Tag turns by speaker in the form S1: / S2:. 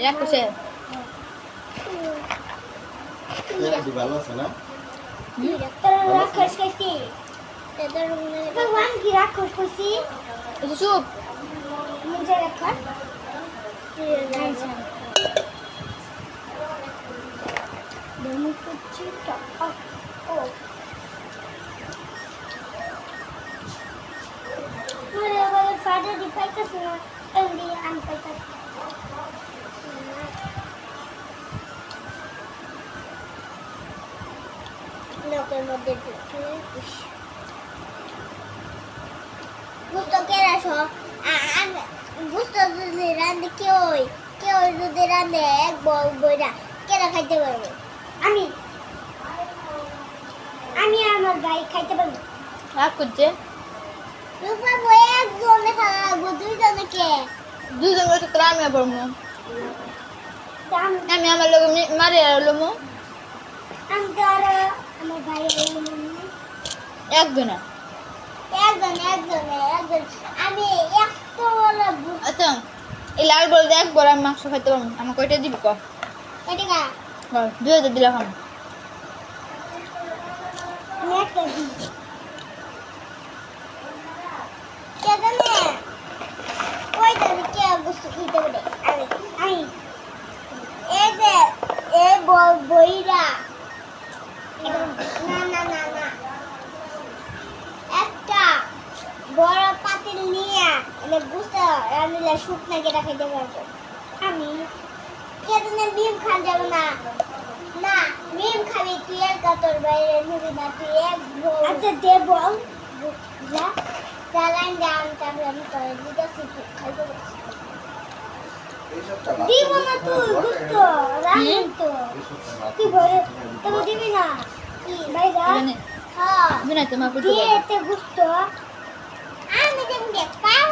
S1: রাক্ষসে
S2: ভালো আছে না?
S3: রাক্ষস খাইছি ভগবান কি রাক্ষস খাইছি
S1: চুপ
S3: নিজে রাক্ষস দমু করছি ও মানে বলে ফাটা দি পাইতাছ না এমনি আন পাইতাছ লোকের মধ্যে ঢুকে বুঝতো কে রাখো বুঝতো যদি রান্ধে কেউ যদি রান্ধে এক বইটা কেরা খাইতে পারবে আমি আমার ভাই খাইতে পারবো
S1: রাগ করছে
S3: রূপা বই একজনে খাওয়াবো দুইজনে কে
S1: দুজন বসে তোরা আমি পড়বো আমি আমার লোক মারি আর লোমো
S3: আমি তো আর আমার ভাই
S1: একজনা
S3: একজন আমি একটু বলে
S1: আচ্ছা এই লাল বলতে এক বড় আমি মাংস খাইতে পারবো আমার কয়টা দিবি ক
S3: এদিকে
S1: 2000 দিলাম
S3: আমি একটা দিই কে জানে ওইটা কে বস্তু খেতে পারে আমি এই যে এই বইরা না একটা বড় পাতিল নিয়ে এনে গুছা রান্নালে শুকনা কেটে খেতে পারবো আমি কেদনে মিম খান যাব না মিম খাবি তুই এক তোর বাইরে নিবি না তুই এক আচ্ছা দেব যা চালান দাম তারপরে আমি করে দিতেছি খাইতে দিব না তুই গুস্ত রান্না তো তুই বলে তুমি দিবি না কি ভাইরা হ্যাঁ
S1: বিনা তোমাকে
S3: দিয়ে এতে গুস্ত আমি দেব কাজ